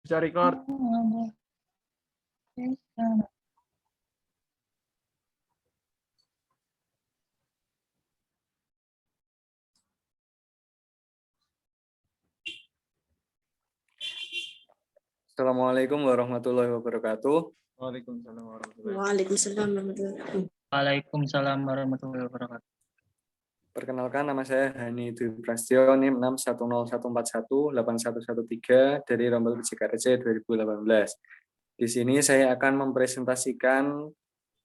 Bisa record. Assalamualaikum warahmatullahi wabarakatuh. Waalaikumsalam warahmatullahi wabarakatuh. Waalaikumsalam warahmatullahi wabarakatuh. Waalaikumsalam warahmatullahi wabarakatuh. Perkenalkan, nama saya Hani Dwi Prasetyo, NIM 61014181113 dari Rombel Cikarece 2018. Di sini saya akan mempresentasikan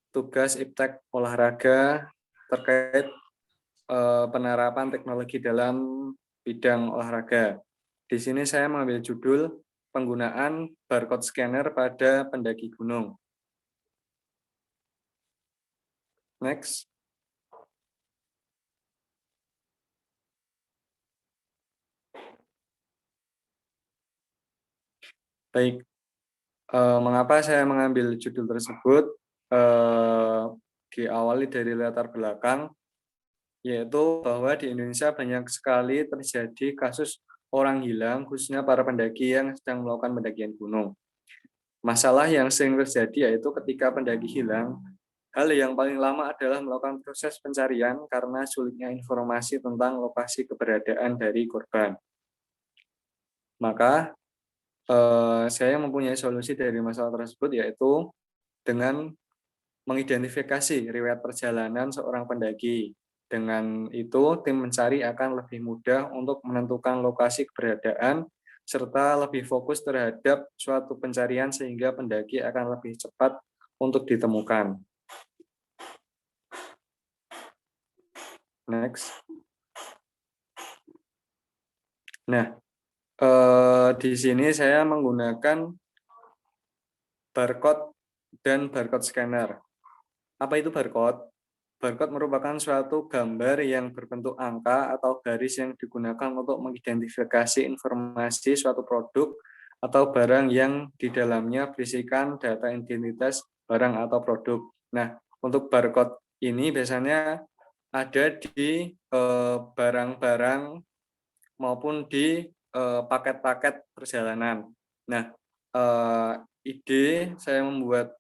tugas iptek olahraga terkait penerapan teknologi dalam bidang olahraga. Di sini saya mengambil judul penggunaan barcode scanner pada pendaki gunung. Next. Baik, mengapa saya mengambil judul tersebut? Diawali dari latar belakang, yaitu bahwa di Indonesia banyak sekali terjadi kasus orang hilang, khususnya para pendaki yang sedang melakukan pendakian gunung. Masalah yang sering terjadi yaitu ketika pendaki hilang, hal yang paling lama adalah melakukan proses pencarian karena sulitnya informasi tentang lokasi keberadaan dari korban. Maka, saya mempunyai solusi dari masalah tersebut, yaitu dengan mengidentifikasi riwayat perjalanan seorang pendaki. Dengan itu, tim mencari akan lebih mudah untuk menentukan lokasi keberadaan, serta lebih fokus terhadap suatu pencarian sehingga pendaki akan lebih cepat untuk ditemukan. Next. Nah, di sini saya menggunakan barcode dan barcode scanner. Apa itu barcode? Barcode merupakan suatu gambar yang berbentuk angka atau garis yang digunakan untuk mengidentifikasi informasi suatu produk atau barang yang di dalamnya berisikan data identitas barang atau produk. Nah, untuk barcode ini biasanya ada di barang-barang maupun di paket-paket perjalanan. Nah, ide saya membuat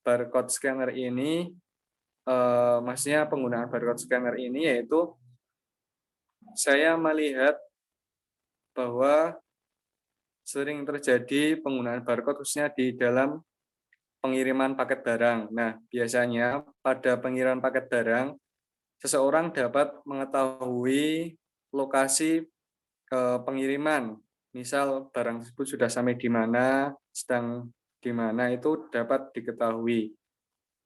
barcode scanner ini, maksudnya penggunaan barcode scanner ini yaitu saya melihat bahwa sering terjadi penggunaan barcode khususnya di dalam pengiriman paket barang. Nah, biasanya pada pengiriman paket barang, seseorang dapat mengetahui lokasi pengiriman. Misal barang tersebut sudah sampai di mana, sedang di mana, itu dapat diketahui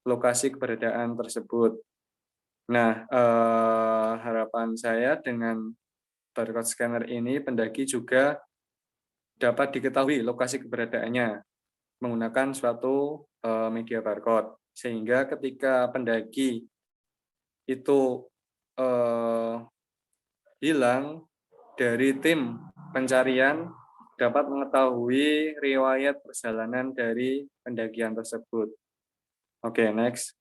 lokasi keberadaan tersebut. Nah, harapan saya dengan barcode scanner ini, pendaki juga dapat diketahui lokasi keberadaannya menggunakan suatu media barcode. Sehingga ketika pendaki itu hilang, dari tim pencarian dapat mengetahui riwayat perjalanan dari pendakian tersebut. Oke, next.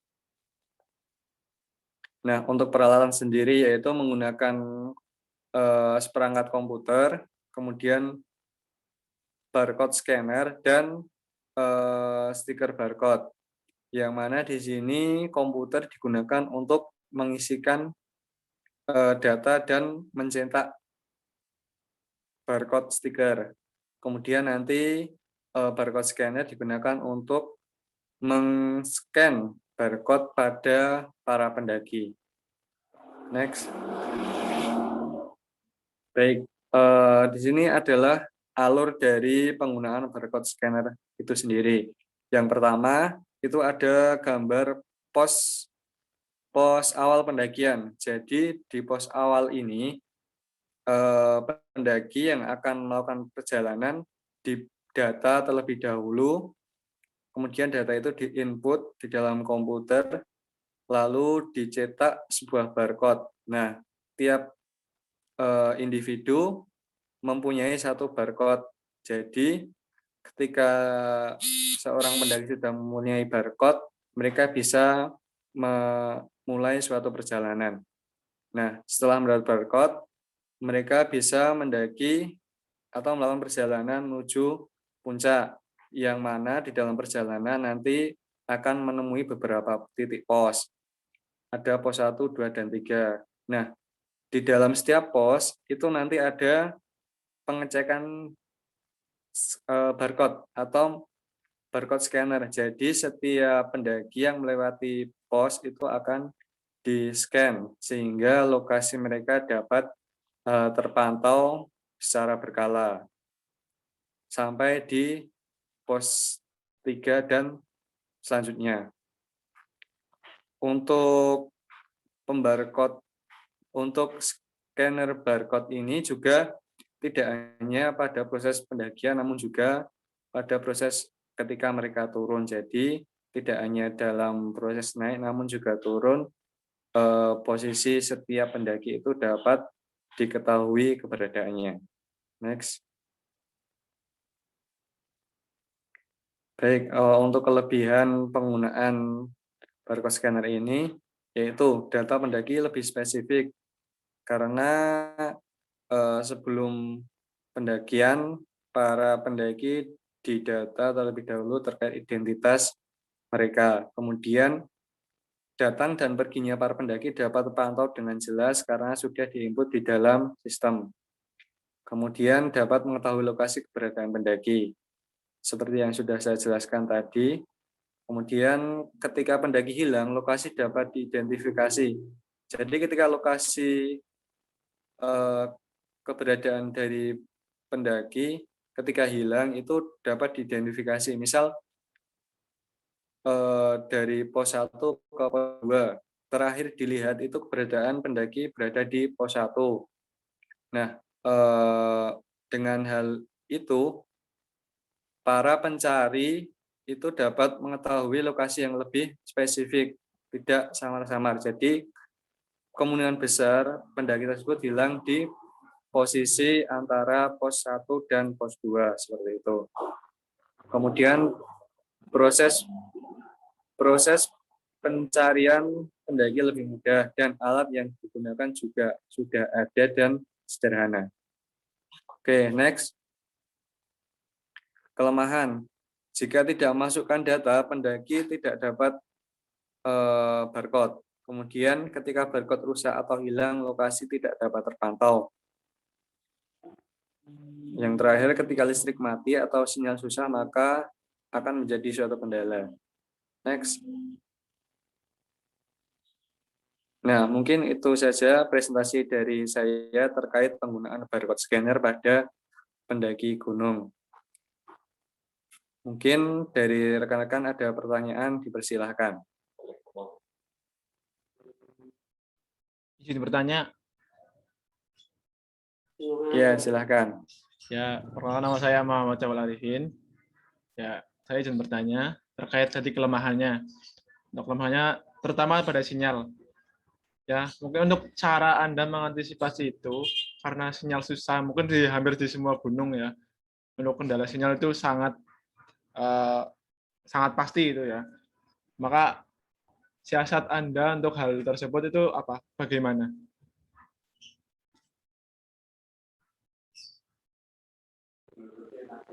Nah, untuk peralatan sendiri yaitu menggunakan seperangkat komputer, kemudian barcode scanner, dan stiker barcode. Yang mana di sini komputer digunakan untuk mengisikan data dan mencetak barcode stiker. Kemudian nanti barcode scanner digunakan untuk men-scan barcode pada para pendaki. Next. Baik, di sini adalah alur dari penggunaan barcode scanner itu sendiri. Yang pertama, itu ada gambar pos awal pendakian. Jadi di pos awal ini, pendaki yang akan melakukan perjalanan didata terlebih dahulu, kemudian data itu diinput di dalam komputer, lalu dicetak sebuah barcode. Nah, tiap individu mempunyai satu barcode. Jadi, ketika seorang pendaki sudah mempunyai barcode, mereka bisa memulai suatu perjalanan. Nah, setelah mendapat barcode, mereka bisa mendaki atau melakukan perjalanan menuju puncak, yang mana di dalam perjalanan nanti akan menemui beberapa titik pos. Ada pos 1, 2, dan 3. Nah, di dalam setiap pos itu nanti ada pengecekan barcode atau barcode scanner. Jadi setiap pendaki yang melewati pos itu akan di-scan sehingga lokasi mereka dapat terpantau secara berkala sampai di pos 3 dan selanjutnya. Untuk untuk scanner barcode ini juga tidak hanya pada proses pendakian namun juga pada proses ketika mereka turun. Jadi tidak hanya dalam proses naik namun juga turun, posisi setiap pendaki itu dapat diketahui keberadaannya. Next. Baik, untuk kelebihan penggunaan barcode scanner ini yaitu data pendaki lebih spesifik karena sebelum pendakian para pendaki didata terlebih dahulu terkait identitas mereka. Kemudian datang dan perginya para pendaki dapat terpantau dengan jelas karena sudah diinput di dalam sistem. Kemudian dapat mengetahui lokasi keberadaan pendaki seperti yang sudah saya jelaskan tadi. Kemudian ketika pendaki hilang, lokasi dapat diidentifikasi. Jadi ketika lokasi keberadaan dari pendaki ketika hilang itu dapat diidentifikasi. Misal dari pos 1 ke pos 2, terakhir dilihat itu keberadaan pendaki berada di pos 1. Nah, dengan hal itu para pencari itu dapat mengetahui lokasi yang lebih spesifik, tidak samar-samar. Jadi kemungkinan besar pendaki tersebut hilang di posisi antara pos 1 dan pos 2 seperti itu. Kemudian proses pencarian pendaki lebih mudah dan alat yang digunakan juga sudah ada dan sederhana. Oke, next. Kelemahan. Jika tidak masukkan data, pendaki tidak dapat barcode. Kemudian ketika barcode rusak atau hilang, lokasi tidak dapat terpantau. Yang terakhir, ketika listrik mati atau sinyal susah, maka akan menjadi suatu kendala. Next. Nah, mungkin itu saja presentasi dari saya terkait penggunaan barcode scanner pada pendaki gunung. Mungkin dari rekan-rekan ada pertanyaan, dipersilahkan. Izin bertanya. Ya, silahkan. Ya, perkenalkan nama saya Muhammad Jamal Arifin. Ya, saya izin bertanya terkait tadi kelemahannya. Untuk kelemahannya terutama pada sinyal. Ya, mungkin untuk cara Anda mengantisipasi itu karena sinyal susah, mungkin hampir di semua gunung ya. Untuk kendala sinyal itu sangat pasti itu ya. Maka siasat Anda untuk hal tersebut itu apa? Bagaimana?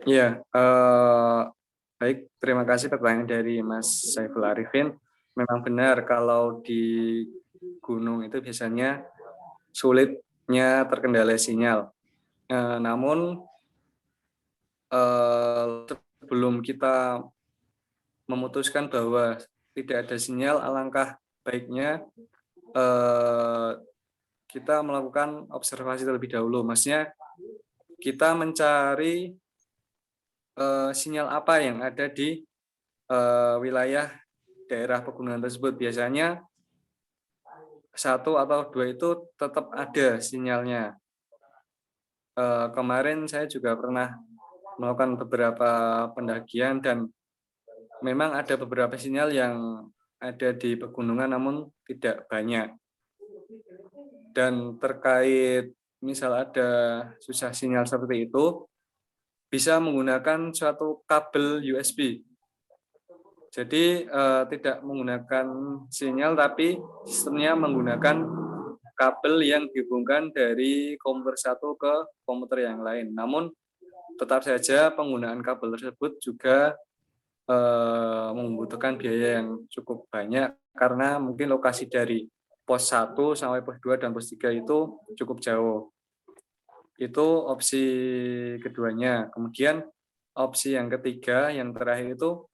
Ya, baik. Terima kasih pertanyaan dari Mas Saiful Arifin. Memang benar kalau di gunung itu biasanya sulitnya terkendala sinyal. Namun sebelum kita memutuskan bahwa tidak ada sinyal, alangkah baiknya kita melakukan observasi terlebih dahulu. Maksudnya kita mencari sinyal apa yang ada di wilayah daerah pegunungan tersebut. Biasanya 1 atau 2 itu tetap ada sinyalnya. Kemarin saya juga pernah melakukan beberapa pendakian dan memang ada beberapa sinyal yang ada di pegunungan namun tidak banyak. Dan terkait misal ada susah sinyal seperti itu, bisa menggunakan suatu kabel USB. Jadi tidak menggunakan sinyal tapi sistemnya menggunakan kabel yang dihubungkan dari komputer satu ke komputer yang lain. Namun tetap saja penggunaan kabel tersebut juga membutuhkan biaya yang cukup banyak karena mungkin lokasi dari pos 1 sampai pos 2 dan pos 3 itu cukup jauh. Itu opsi keduanya. Kemudian opsi yang ketiga, yang terakhir itu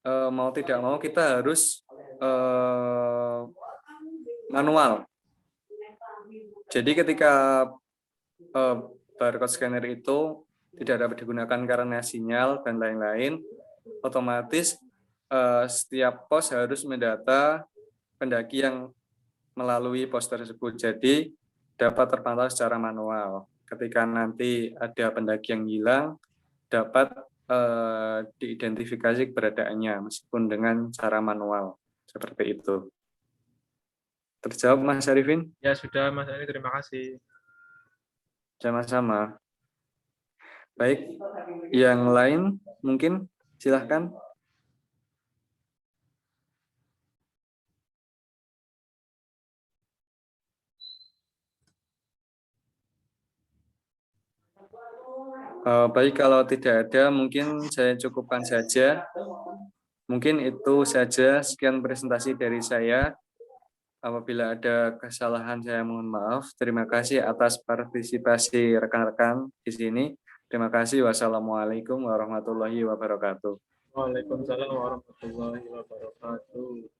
mau tidak mau kita harus manual. Jadi ketika barcode scanner itu tidak dapat digunakan karena sinyal dan lain-lain, otomatis setiap pos harus mendata pendaki yang melalui pos tersebut. Jadi dapat terpantau secara manual. Ketika nanti ada pendaki yang hilang, dapat diidentifikasi keberadaannya meskipun dengan cara manual. Seperti itu. Terjawab Mas Arifin? Ya sudah Mas Ali, terima kasih. Sama-sama. Baik, yang lain mungkin silahkan. Baik, kalau tidak ada mungkin saya cukupkan saja. Mungkin itu saja, sekian presentasi dari saya. Apabila ada kesalahan saya mohon maaf. Terima kasih atas partisipasi rekan-rekan di sini. Terima kasih. Wassalamualaikum warahmatullahi wabarakatuh. Waalaikumsalam warahmatullahi wabarakatuh.